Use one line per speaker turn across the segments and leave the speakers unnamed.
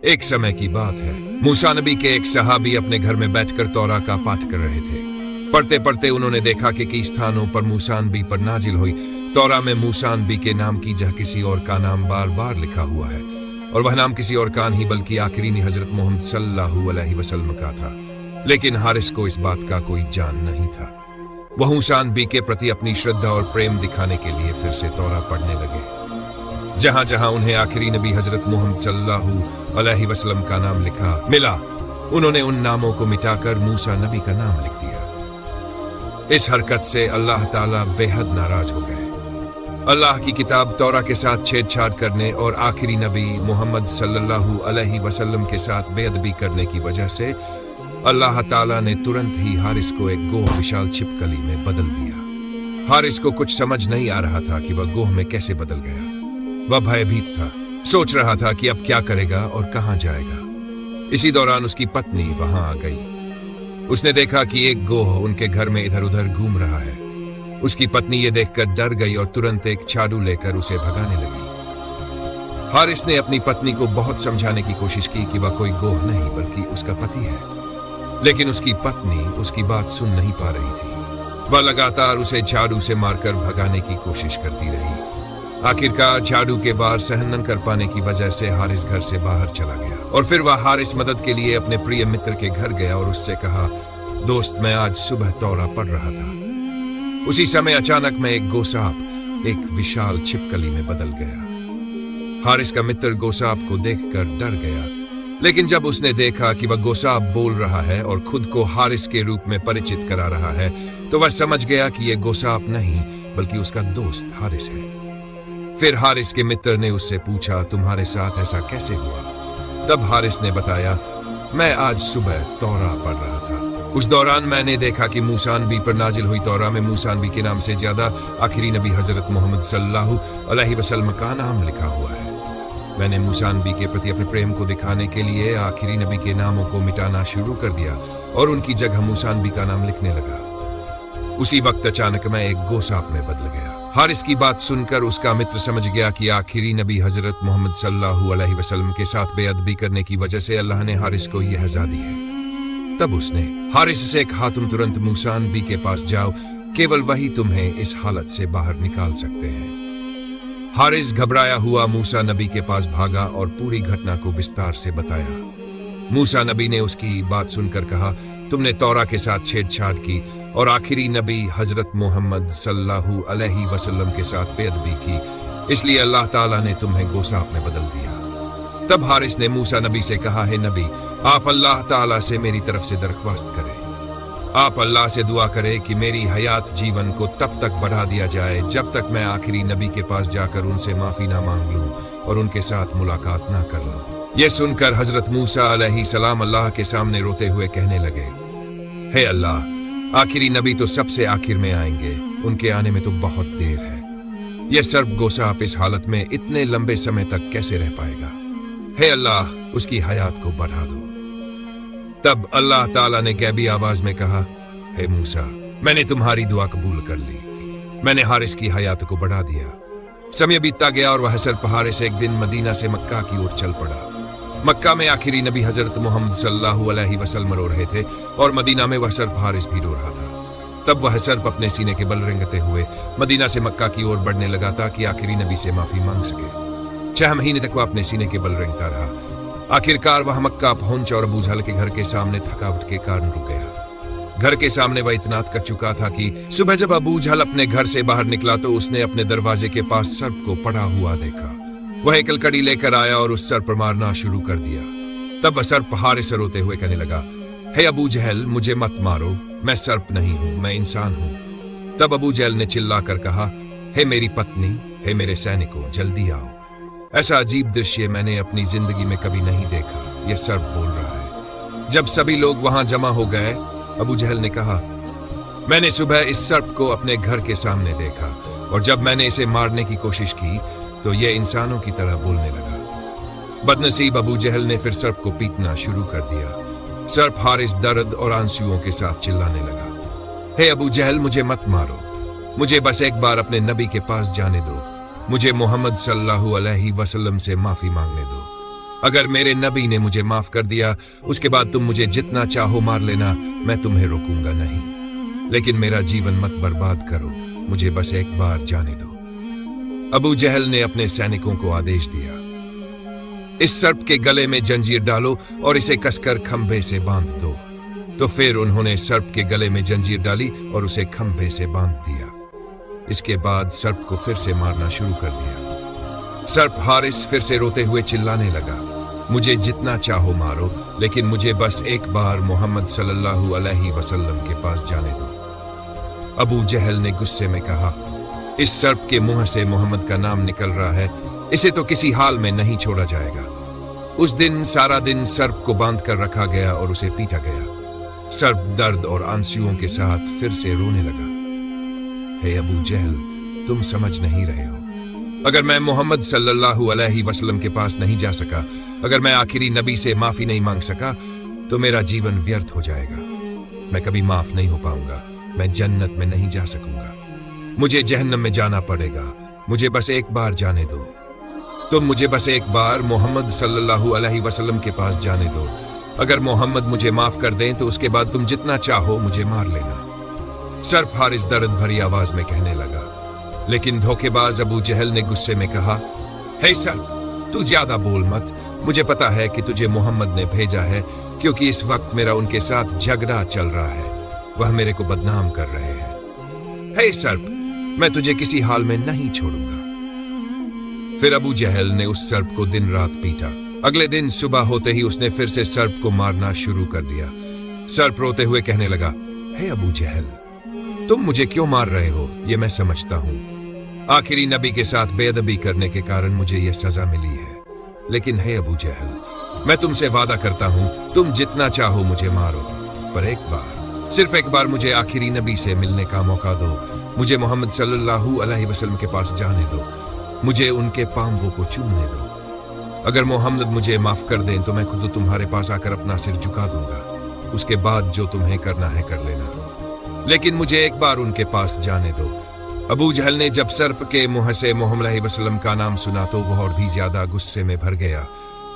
ایک समय की बात है, मूसा नबी के एक सहाबी अपने घर में बैठकर तौरा का पाठ कर रहे थे। पढ़ते पढ़ते उन्होंने देखा कि कई स्थानों पर मूसा नबी पर नाजिल हुई तौरा में मूसा नबी के नाम की जगह किसी और का नाम बार बार लिखा हुआ है, और वह नाम किसी और का नहीं बल्कि आखिरी हजरत मोहम्मद सल्लल्लाहु अलैहि वसल्लम का था। लेकिन हारिस को इस बात का कोई जान नहीं था। वह मूसा नबी के प्रति अपनी श्रद्धा और प्रेम दिखाने के लिए फिर से तौरा पढ़ने लगे। जहां जहां उन्हें आखिरी नबी हजरत मोहम्मद सल्लल्लाहु अलैहि वसल्लम का नाम लिखा मिला, उन्होंने उन नामों को मिटाकर मूसा नबी का नाम लिख दिया। इस हरकत से अल्लाह ताला बेहद नाराज हो गए। अल्लाह की किताब तौरा के साथ छेड़छाड़ करने और आखिरी नबी मोहम्मद सल्लल्लाहु अलैहि वसल्लम के साथ बेअदबी करने की वजह से अल्लाह ताला ने तुरंत ही हारिस को एक गोह विशाल छिपकली में बदल दिया। हारिस को कुछ समझ नहीं आ रहा था कि वह गोह में कैसे बदल गया। वह भयभीत था, सोच रहा था कि अब क्या करेगा और कहां जाएगा। इसी दौरान उसकी पत्नी वहां आ गई। उसने देखा कि एक गोह उनके घर में इधर उधर घूम रहा है। उसकी पत्नी ये देखकर डर गई और तुरंत एक छाड़ू लेकर उसे भगाने लगी। हारिस ने अपनी पत्नी को बहुत समझाने की कोशिश की कि वह कोई गोह नहीं बल्कि उसका पति है, लेकिन उसकी पत्नी उसकी बात सुन नहीं पा रही थी। वह लगातार उसे झाड़ू से मारकर भगाने की कोशिश करती रही। आखिरकार झाड़ू के वार सहन न कर पाने की वजह से हारिस घर से बाहर चला गया, और फिर वह हारिस मदद के लिए अपने प्रिय मित्र के घर गया और उससे कहा, दोस्त मैं आज सुबह तौरा पढ़ रहा था। उसी समय अचानक में एक गोसाप एक विशाल छिपकली में बदल गया। हारिस का मित्र गोसाप को देखकर डर गया, लेकिन जब उसने देखा कि वह गोसाप बोल रहा है और खुद को हारिस के रूप में परिचित करा रहा है, तो वह समझ गया कि यह गोसाप नहीं बल्कि उसका दोस्त हारिस है। फिर हारिस के मित्र ने उससे पूछा, तुम्हारे साथ ऐसा कैसे हुआ? तब हारिस ने बताया, मैं आज सुबह तौरा पढ़ रहा था। उस दौरान मैंने देखा कि मूसा नबी पर नाजिल हुई तौरा में मूसा नबी के नाम से ज्यादा आखिरी नबी हजरत मोहम्मद सल्लल्लाहु अलैहि वसल्लम का नाम लिखा हुआ है। मैंने मूसा नबी के प्रति अपने प्रेम को दिखाने के लिए आखिरी नबी के नामों को मिटाना शुरू कर दिया और उनकी जगह मूसा नबी का नाम लिखने लगा। उसी वक्त अचानक मैं एक गोसाप में बदल गया। हारिस की बात सुनकर उसका मित्र समझ गया कि आखिरी नबी हजरत मोहम्मद सल्लल्लाहु अलैहि वसल्लम के साथ बेअदबी करने की वजह से अल्लाह ने हारिस को यह सजा दी है। तब उसने हारिस से कहा, तुम तुरंत मूसा नबी के पास जाओ, केवल वही तुम्हें इस हालत से बाहर निकाल सकते हैं। हारिस घबराया हुआ मूसा नबी के पास भागा और पूरी घटना को विस्तार से बताया। मूसा नबी ने उसकी बात सुनकर कहा, तुमने तौरा के साथ छेड़छाड़ की और आखिरी नबी हजरत मोहम्मद सल्लल्लाहु अलैहि वसल्लम के साथ बेअदबी की, इसलिए अल्लाह ताला ने तुम्हें गोसाप में बदल दिया। तब हारिस ने मूसा नबी से कहा, है नबी, आप अल्लाह ताला से मेरी तरफ से दरख्वास्त करें। आप अल्लाह से दुआ करें कि मेरी हयात जीवन को तब तक बढ़ा दिया जाए जब तक मैं आखिरी नबी के पास जाकर उनसे माफी ना मांग लूं और उनके साथ मुलाकात ना कर लूं। यह सुनकर हजरत मूसा अलैहि सलाम अल्लाह के सामने रोते हुए कहने लगे, हे अल्लाह, आखिरी नबी तो सबसे आखिर में आएंगे, उनके आने में तो बहुत देर है। यह सर्प गोसाप इस हालत में इतने लंबे समय तक कैसे रह पाएगा? हे अल्लाह, उसकी हयात को बढ़ा दो। तब अल्लाह ताला ने गैबी आवाज में कहा, हे मूसा, मैंने तुम्हारी दुआ कबूल कर ली। मैंने हारिस की हयात को बढ़ा दिया। समय बीतता गया और वह सर्प हारिस एक दिन मदीना से मक्का की ओर चल पड़ा। मक्का में आखिरी नबी हजरत मोहम्मद सल्लल्लाहु अलैहि वसल्लम रो रहे थे और मदीना में वह सर्प हारिस भी रो रहा था। तब वह सर्प अपने सीने के बल रेंगते हुए मदीना से मक्का की ओर बढ़ने लगा ताकि आखिरी नबी से माफी मांग सके। 6 महीने तक वह अपने सीने के बल रेंगता रहा। आखिरकार वह मक्का पहुंचा और अबू जहल के घर के सामने थकावट के कारण रुक गया। घर के सामने वह इतना थक चुका था कि सुबह जब अबू जहल अपने घर से बाहर निकला तो उसने अपने दरवाजे के पास सर्प को पड़ा हुआ देखा। वह एक लकड़ी लेकर आया और उस सर्प पर मारना शुरू कर दिया। तब वह सर्प हारिस से रोते हुए कहने लगा, हे अबू जहल, मुझे मत मारो, मैं सर्प नहीं हूं, मैं इंसान हूं। तब अबू जहल ने चिल्लाकर कहा, हे मेरी पत्नी, हे मेरे सैनिकों, जल्दी आओ। ऐसा अजीब दृश्य मैंने अपनी जिंदगी में कभी नहीं देखा। यह सर्प बोल रहा है। जब सभी लोग वहां जमा हो गए, अबू जहल ने कहा, मैंने सुबह इस सर्प को अपने घर के सामने देखा और जब मैंने इसे मारने की कोशिश की तो यह इंसानों की तरह बोलने लगा। बदनसीब अबू जहल ने फिर सर्प को पीटना शुरू कर दिया। सर्प हारिस दर्द और आंसुओं के साथ चिल्लाने लगा, हे अबू जहल, मुझे मत मारो, मुझे बस एक बार अपने नबी के पास जाने दो, मुझे मोहम्मद सल्लल्लाहु अलैहि वसल्लम से माफी मांगने दो। अगर मेरे नबी ने मुझे माफ कर दिया, उसके बाद तुम मुझे जितना चाहो मार लेना, मैं तुम्हें रोकूंगा नहीं। लेकिन मेरा जीवन मत बर्बाद करो, मुझे बस एक बार जाने दो। अबू जहल ने अपने सैनिकों को आदेश दिया, इस सर्प के गले में जंजीर डालो और इसे कसकर खंभे से बांध दो। तो फिर उन्होंने सर्प के गले में जंजीर डाली और उसे खंभे से बांध दिया। इसके बाद सर्प को फिर से मारना शुरू कर दिया। सर्प हारिस फिर से रोते हुए चिल्लाने लगा, मुझे जितना चाहो मारो, लेकिन मुझे बस एक बार मोहम्मद सल्लल्लाहु अलैहि वसल्लम के पास जाने दो। अबू जहल ने गुस्से में कहा, इस सर्प के मुंह से मोहम्मद का नाम निकल रहा है, इसे तो किसी हाल में नहीं छोड़ा जाएगा। उस दिन सारा दिन सर्प को बांध कर रखा गया और उसे पीटा गया। सर्प दर्द और आंसुओं के साथ फिर से रोने लगा। हे अबू जहल, तुम समझ नहीं रहे हो। अगर मैं मोहम्मद सल्लल्लाहु अलैहि वसल्लम के पास नहीं जा सका, अगर मैं आखिरी नबी से माफी नहीं मांग सका, तो मेरा जीवन व्यर्थ हो जाएगा। मैं कभी माफ नहीं हो पाऊंगा, मैं जन्नत में नहीं जा सकूंगा, मुझे जहन्नम में जाना पड़ेगा। मुझे बस एक बार जाने दो। तुम मुझे बस एक बार मोहम्मद सल्लल्लाहु अलैहि वसल्लम के पास जाने दो। अगर मोहम्मद मुझे माफ कर दें तो उसके बाद तुम जितना चाहो मुझे मार लेना। सर्प हारिस दर्द भरी आवाज में कहने लगा। लेकिन धोखेबाज अबू जहल ने गुस्से में कहा, हे सर्प, तू ज्यादा बोल मत। मुझे पता है कि तुझे मोहम्मद ने भेजा है, क्योंकि इस वक्त मेरा उनके साथ झगड़ा चल रहा है। वह मेरे को बदनाम कर रहे हैं। हे सर्प, मैं तुझे किसी हाल में नहीं छोड़ूंगा। फिर अबू जहल ने उस सर्प को दिन रात पीटा। अगले दिन सुबह होते ही उसने फिर से सर्प को मारना शुरू कर दिया। सर्प रोते हुए कहने लगा, हे अबू जहल, तुम मुझे क्यों मार रहे हो ये मैं समझता हूं। आखिरी नबी के साथ बेअदबी करने के कारण मुझे यह सजा मिली है। लेकिन हे अबू जहल, मैं तुमसे वादा करता हूं, तुम जितना चाहो मुझे मारो, पर एक बार, सिर्फ एक बार मुझे आखिरी नबी से मिलने का मौका दो। मुझे मोहम्मद सल्लल्लाहु अलैहि वसल्लम के पास जाने दो। मुझे उनके पांवों को चूमने दो। अगर मोहम्मद मुझे माफ कर दें तो मैं खुद तुम्हारे पास आकर अपना सिर झुका दूंगा। उसके बाद जो तुम्हें करना है कर लेना, लेकिन मुझे एक बार उनके पास जाने दो। अबू जहल ने जब सर्प के मुंह से मोहम्मद अलैहि वसल्लम का नाम सुना तो वह और भी ज्यादा गुस्से में भर गया।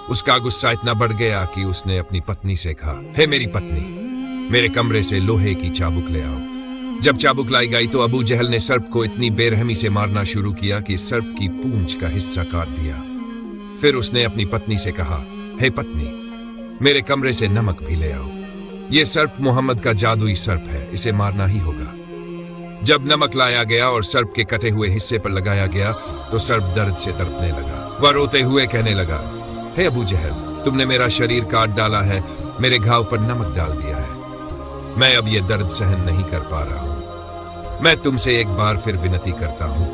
उसका गुस्सा इतना बढ़ गया कि उसने अपनी पत्नी से कहा, हे मेरी पत्नी, मेरे कमरे से लोहे की चाबुक ले आओ। जब चाबुक लाई गई तो अबू जहल ने सर्प को इतनी बेरहमी से मारना शुरू किया कि सर्प की पूंछ का हिस्सा काट दिया। फिर उसने अपनी पत्नी से कहा, हे पत्नी, मेरे कमरे से नमक भी ले आओ। यह सर्प मोहम्मद का जादुई सर्प है, इसे मारना ही होगा। जब नमक लाया गया और सर्प के कटे हुए हिस्से पर लगाया गया तो सर्प दर्द से तड़पने लगा। वह रोते हुए कहने लगा, हे अबू जहल, तुमने मेरा शरीर काट डाला है, मेरे घाव पर नमक डाल दिया है। मैं अब यह दर्द सहन नहीं कर पा रहा हूं। मैं तुमसे एक बार फिर विनती करता हूं,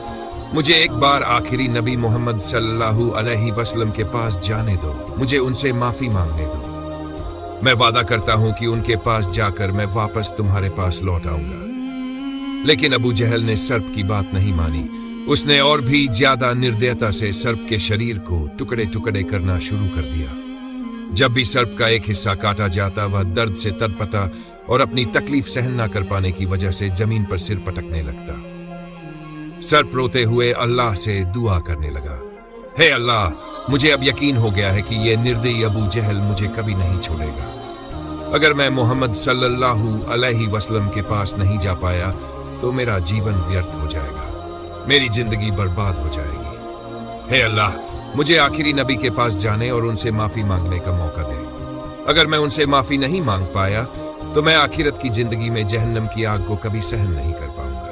मुझे एक बार आखिरी नबी मोहम्मद सल्लल्लाहु अलैहि वसल्लम के पास जाने दो। मुझे उनसे माफी मांगने दो। मैं वादा करता हूं कि उनके पास जाकर मैं वापस तुम्हारे पास लौट आऊंगा। लेकिन अबू जहल ने सर्प की बात नहीं मानी। उसने और भी ज्यादा निर्दयता से सर्प के शरीर को टुकड़े टुकड़े करना शुरू कर दिया। जब भी सर्प का एक हिस्सा काटा जाता वह दर्द से तड़पता और अपनी तकलीफ सहन न कर पाने की वजह से जमीन पर सिर पटकने लगता। सर्प रोते हुए अल्लाह से दुआ करने लगा, हे अल्लाह, मुझे अब यकीन हो गया है कि यह निर्दयी अबू जहल मुझे कभी नहीं छोड़ेगा। अगर मैं मोहम्मद सल्लल्लाहु अलैहि वसल्लम के पास नहीं जा पाया तो मेरा जीवन व्यर्थ हो जाएगा, मेरी जिंदगी बर्बाद हो जाएगी। हे अल्लाह, मुझे आखिरी नबी के पास जाने और उनसे माफी मांगने का मौका दे। अगर मैं उनसे माफी नहीं मांग पाया तो मैं आखिरत की जिंदगी में जहन्नम की आग को कभी सहन नहीं कर पाऊंगा।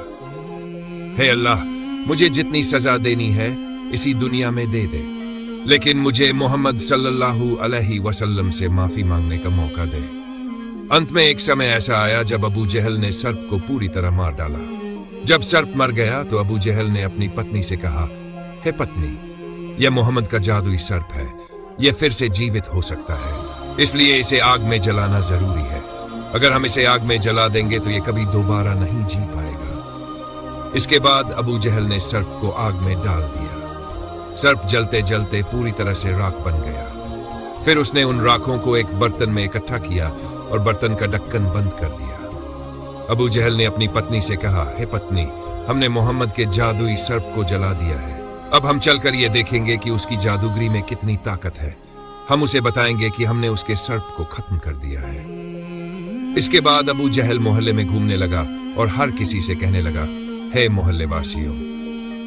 हे अल्लाह, मुझे जितनी सजा देनी है इसी दुनिया में दे दे, लेकिन मुझे मोहम्मद सल्लल्लाहु अलैहि वसल्लम से माफी मांगने का मौका दे। अंत में एक समय ऐसा आया जब अबू जहल ने सर्प को पूरी तरह मार डाला। जब सर्प मर गया तो अबू जहल ने अपनी पत्नी से कहा, हे पत्नी, यह मोहम्मद का जादुई सर्प है, यह फिर से जीवित हो सकता है, इसलिए इसे आग में जलाना जरूरी है। अगर हम इसे आग में जला देंगे तो यह कभी दोबारा नहीं जी पाएगा। इसके बाद अबू जहल ने सर्प को आग में डाल दिया। सर्प जलते जलते पूरी तरह से राख बन गया। फिर उसने उन राखों को एक बर्तन में इकट्ठा किया और बर्तन का ढक्कन बंद कर दिया। अबू जहल ने अपनी पत्नी से कहा, हे पत्नी, हमने मोहम्मद के जादुई सर्प को जला दिया है। अब हम चलकर यह देखेंगे कि उसकी जादूगरी में कितनी ताकत है। हम उसे बताएंगे कि हमने उसके सर्प को खत्म कर दिया है। इसके बाद अबू जहल मोहल्ले में घूमने लगा और हर किसी से कहने लगा, हे मोहल्ले वासियों,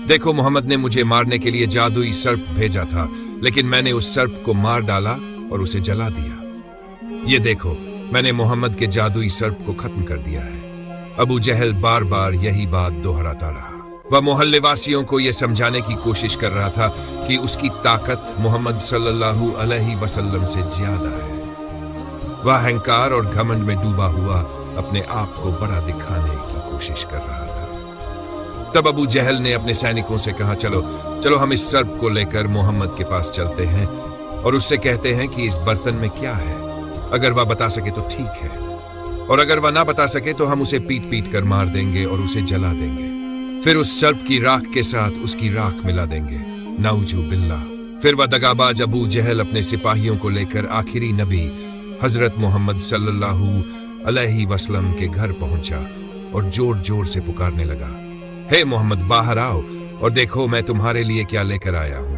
देखो मोहम्मद ने मुझे मारने के लिए जादुई सर्प भेजा था, लेकिन मैंने उस सर्प को मार डाला और उसे जला दिया। ये देखो, मैंने मोहम्मद के जादुई सर्प को खत्म कर दिया है। अबू जहल बार बार यही बात दोहराता रहा। वह मोहल्ले वासियों को यह समझाने की कोशिश कर रहा था कि उसकी ताकत मोहम्मद सल्लल्लाहु अलैहि वसल्लम से ज्यादा है। वह अहंकार और घमंड में डूबा हुआ अपने आप को बड़ा दिखाने की कोशिश कर रहा था। तब अबू जहल ने अपने सैनिकों से कहा, चलो चलो हम इस सर्प को लेकर मोहम्मद के पास चलते हैं और उससे कहते हैं कि इस बर्तन में क्या है। अगर वह बता सके तो ठीक है, और अगर वह ना बता सके तो हम उसे पीट पीट कर मार देंगे और उसे जला देंगे। फिर उस सर्प की राख के साथ उसकी राख मिला देंगे। नाउजू बिल्लाह। फिर वह दगाबाज अबू जहल अपने सिपाहियों को लेकर आखिरी नबी हजरत मोहम्मद सल्लल्लाहु अलैहि वसल्लम के घर पहुंचा और जोर जोर से पुकारने लगा, हे मोहम्मद, बाहर आओ और देखो मैं तुम्हारे लिए क्या लेकर आया हूं।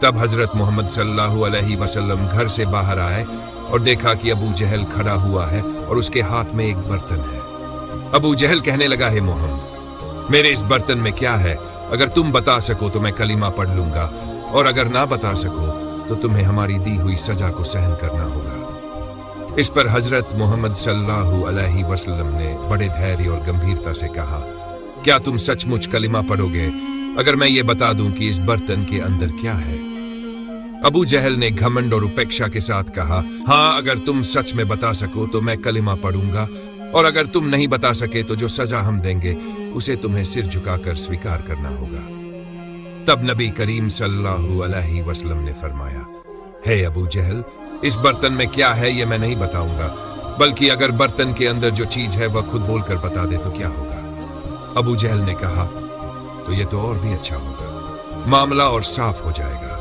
तब हजरत मोहम्मद सल्लल्लाहु अलैहि वसल्लम घर से बाहर आए और देखा कि अबू जहल खड़ा हुआ है और उसके हाथ में एक बर्तन है। अबू जहल कहने लगा, हे मोहम्मद, मेरे इस बर्तन में क्या है? अगर तुम बता सको तो मैं कलीमा पढ़ लूंगा, और अगर ना बता सको तो तुम्हें हमारी दी हुई सजा को सहन करना होगा। इस पर हजरत मोहम्मद सल्लल्लाहु अलैहि वसल्लम ने बड़े धैर्य और गंभीरता से कहा, क्या तुम सचमुच कलीमा पढ़ोगे अगर मैं ये बता दूं कि इस बर्तन के अंदर क्या है? अबू जहल ने घमंड और उपेक्षा के साथ कहा, हाँ, अगर तुम सच में बता सको तो मैं कलीमा पढ़ूंगा, और अगर तुम नहीं बता सके तो जो सजा हम देंगे उसे तुम्हें सिर झुकाकर स्वीकार करना होगा। तब नबी करीम सल्लल्लाहु अलैहि वसल्लम ने फरमाया, हे अबू जहल, इस बर्तन में क्या है ये मैं नहीं बताऊंगा, बल्कि अगर बर्तन के अंदर जो चीज है वह खुद बोलकर बता दे तो क्या होगा? अबू जहल ने कहा, तो ये तो और भी अच्छा होगा, मामला और साफ हो जाएगा।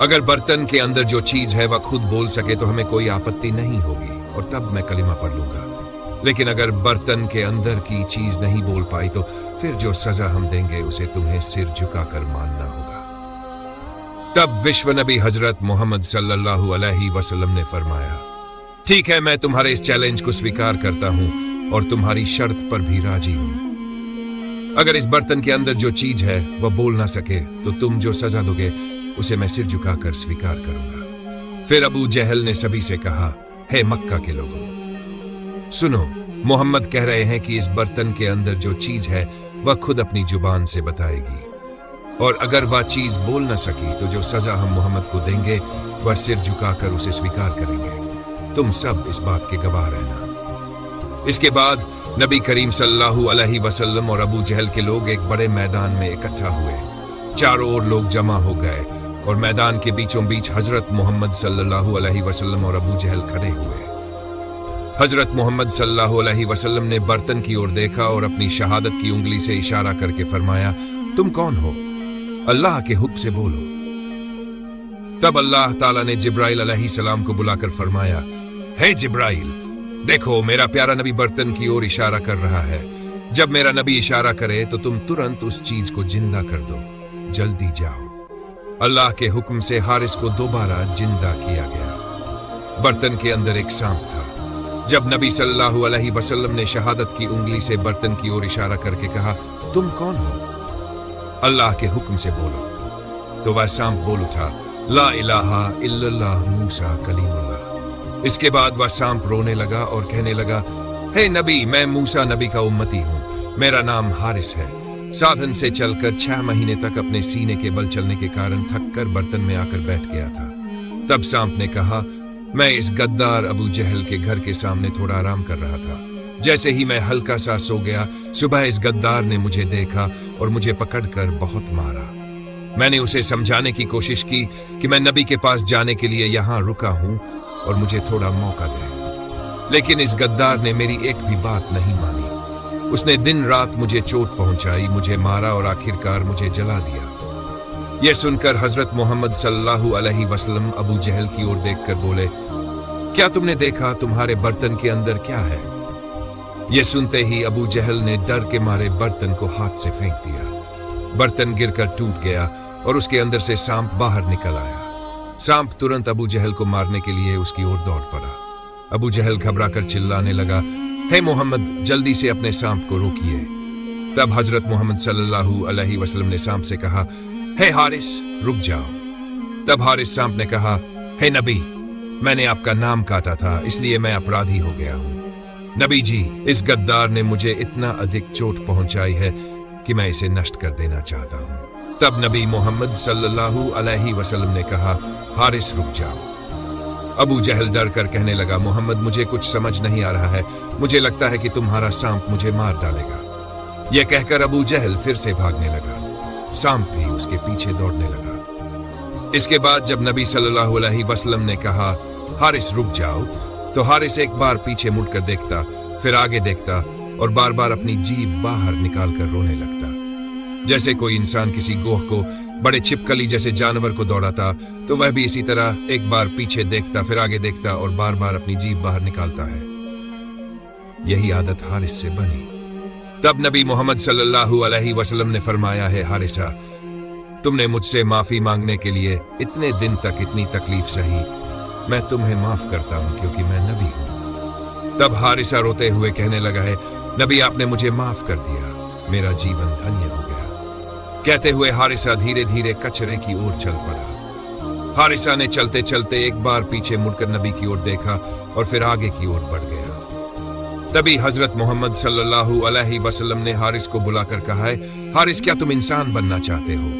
अगर बर्तन के अंदर जो चीज है वह खुद बोल सके तो हमें कोई आपत्ति नहीं होगी और तब मैं कलीमा पढ़ लूंगा, लेकिन अगर बर्तन के अंदर की चीज नहीं बोल पाई तो फिर जो सजा हम देंगे उसे तुम्हें सिर झुकाकर मानना होगा। तब विश्व नबी हजरत मोहम्मद सल्लल्लाहु अलैहि वसल्लम ने फरमाया, ठीक है, मैं तुम्हारे इस चैलेंज को स्वीकार करता हूं और तुम्हारी शर्त पर भी राजी हूं। अगर इस बर्तन के अंदर जो चीज है वह बोल ना सके तो तुम जो सजा दोगे उसे मैं सिर झुकाकर स्वीकार करूंगा। फिर अबू जहल ने सभी से कहा, हे मक्का के लोगों, सुनो, मोहम्मद कह रहे हैं कि इस बर्तन के अंदर जो चीज है वह खुद अपनी जुबान से बताएगी, और अगर वह चीज बोल न सकी तो जो सजा हम मोहम्मद को देंगे वह सिर झुकाकर उसे स्वीकार करेंगे। तुम सब इस बात के गवाह रहना। इसके बाद नबी करीम सल्लल्लाहु अलैहि वसल्लम और अबू जहल के लोग एक बड़े मैदान में इकट्ठा हुए। चारों ओर लोग जमा हो गए और मैदान के बीचों बीच हजरत मोहम्मद सल्लल्लाहु अलैहि वसल्लम और अबू जहल खड़े हुए। हजरत मोहम्मद सल्लल्लाहु अलैहि वसल्लम ने बर्तन की ओर देखा और अपनी शहादत की उंगली से इशारा करके फरमाया, तुम कौन हो? अल्लाह के हुक्म से बोलो। तब अल्लाह ताला ने जिब्राइल अलैहिस्सलाम को बुलाकर फरमाया, हे जिब्राइल, देखो मेरा प्यारा नबी बर्तन की ओर इशारा कर रहा है। जब मेरा नबी इशारा करे तो तुम तुरंत उस चीज को जिंदा कर दो। जल्दी जाओ। अल्लाह के हुक्म से हारिस को दोबारा जिंदा किया गया। बर्तन के अंदर एक सांप था। जब नबी सल्लल्लाहु अलैहि वसल्लम ने शहादत की उंगली से बर्तन की ओर इशारा करके कहा, तुम कौन हो? अल्लाह के हुक्म से बोलो। तो वह सांप बोल उठा, ला इलाहा इल्लल्लाह मूसा कलीमुल्लाह। इसके बाद वह सांप रोने लगा और कहने लगा, हे नबी, मैं मूसा नबी का उम्मती हूँ। मेरा नाम हारिस है। साधन से चलकर 6 महीने तक अपने सीने के बल चलने के कारण थक कर बर्तन में आकर बैठ गया था। तब सांप ने कहा, मैं इस गद्दार अबू जहल के घर के सामने थोड़ा आराम कर रहा था। जैसे ही मैं हल्का सा सो गया, सुबह इस गद्दार ने मुझे देखा और मुझे पकड़कर बहुत मारा। मैंने उसे समझाने की कोशिश की कि मैं नबी के पास जाने के लिए यहाँ रुका हूँ और मुझे थोड़ा मौका दे, लेकिन इस गद्दार ने मेरी एक भी बात नहीं मानी। उसने दिन रात मुझे चोट पहुंचाई, मुझे मारा और आखिरकार मुझे जला दिया। यह सुनकर हजरत मोहम्मद सल्लल्लाहु अलैहि वसल्लम अबू जहल की ओर देखकर बोले, क्या तुमने देखा तुम्हारे बर्तन के अंदर क्या है? यह सुनते ही अबू जहल ने डर के मारे बर्तन को हाथ से फेंक दिया। बर्तन गिरकर टूट गया और उसके अंदर से सांप बाहर निकल आया। सांप तुरंत अबू जहल को मारने के लिए उसकी ओर दौड़ पड़ा। अबू जहल घबरा कर चिल्लाने लगा, हे मोहम्मद, जल्दी से अपने सांप को रोकिए। तब हजरत मोहम्मद सल्लल्लाहु अलैहि वसल्लम ने सांप से कहा, हे हारिस, रुक जाओ। तब हारिस सांप ने कहा, हे नबी, मैंने आपका नाम काटा था, इसलिए मैं अपराधी हो गया हूं। नबी जी, इस गद्दार ने मुझे इतना अधिक चोट पहुंचाई है कि मैं इसे नष्ट कर देना चाहता हूं। तब नबी मोहम्मद सल्लल्लाहु अलैहि वसल्लम ने कहा, हारिस रुक जाओ। अबू जहल डर कर कहने लगा, मोहम्मद, मुझे कुछ समझ नहीं आ रहा है, मुझे लगता है कि तुम्हारा सांप मुझे मार डालेगा। यह कहकर अबू जहल फिर से भागने लगा। सांप भी उसके पीछे दौड़ने लगा। इसके बाद जब नबी सल्लल्लाहु अलैहि वसल्लम ने कहा, हारिस रुक जाओ, तो हारिस एक बार पीछे मुड़कर देखता, फिर आगे देखता और बार बार अपनी जीभ बाहर निकालकर रोने लगता। जैसे कोई इंसान किसी गोह को, बड़े छिपकली जैसे जानवर को दौड़ाता, तो वह भी इसी तरह एक बार पीछे देखता, फिर आगे देखता और बार बार अपनी जीभ बाहर निकालता है। यही आदत हारिस से बनी। तब नबी मोहम्मद सल्लल्लाहु अलैहि वसल्लम ने फरमाया, है हारिसा, तुमने मुझसे माफी मांगने के लिए इतने दिन तक इतनी तकलीफ सही, मैं तुम्हें माफ करता हूं क्योंकि मैं नबी हूं। तब हारिसा रोते हुए कहने लगा, है नबी, आपने मुझे माफ कर दिया, मेरा जीवन धन्य हो गया। कहते हुए हारिसा धीरे धीरे कचरे की ओर चल पड़ा। हारिसा ने चलते चलते एक बार पीछे मुड़कर नबी की ओर देखा और फिर आगे की ओर बढ़ गया। तभी हजरत मोहम्मद सल्लल्लाहु अलैहि वसल्लम ने हारिस को बुलाकर कहा, है हारिस, क्या तुम इंसान बनना चाहते हो?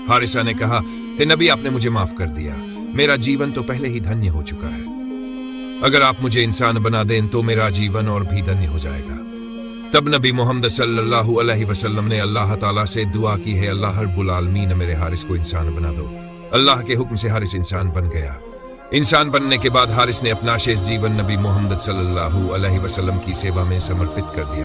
हारिसा ने कहा, हे नबी, आपने मुझे माफ कर दिया, मेरा जीवन तो पहले ही धन्य हो चुका है। अगर आप मुझे इंसान बना दें तो मेरा जीवन और भी धन्य हो जाएगा। तब नबी मोहम्मद सल्लल्लाहु अलैहि वसल्लम ने अल्लाह ताला से दुआ की, है अल्लाह रब्बुल आलमीन, मेरे हारिस को इंसान बना दो। अल्लाह के हुक्म से हारिस इंसान बन गया। इंसान बनने के बाद हारिस ने अपना शेष जीवन नबी मोहम्मद सल्लल्लाहु अलैहि वसल्लम की सेवा में समर्पित कर दिया।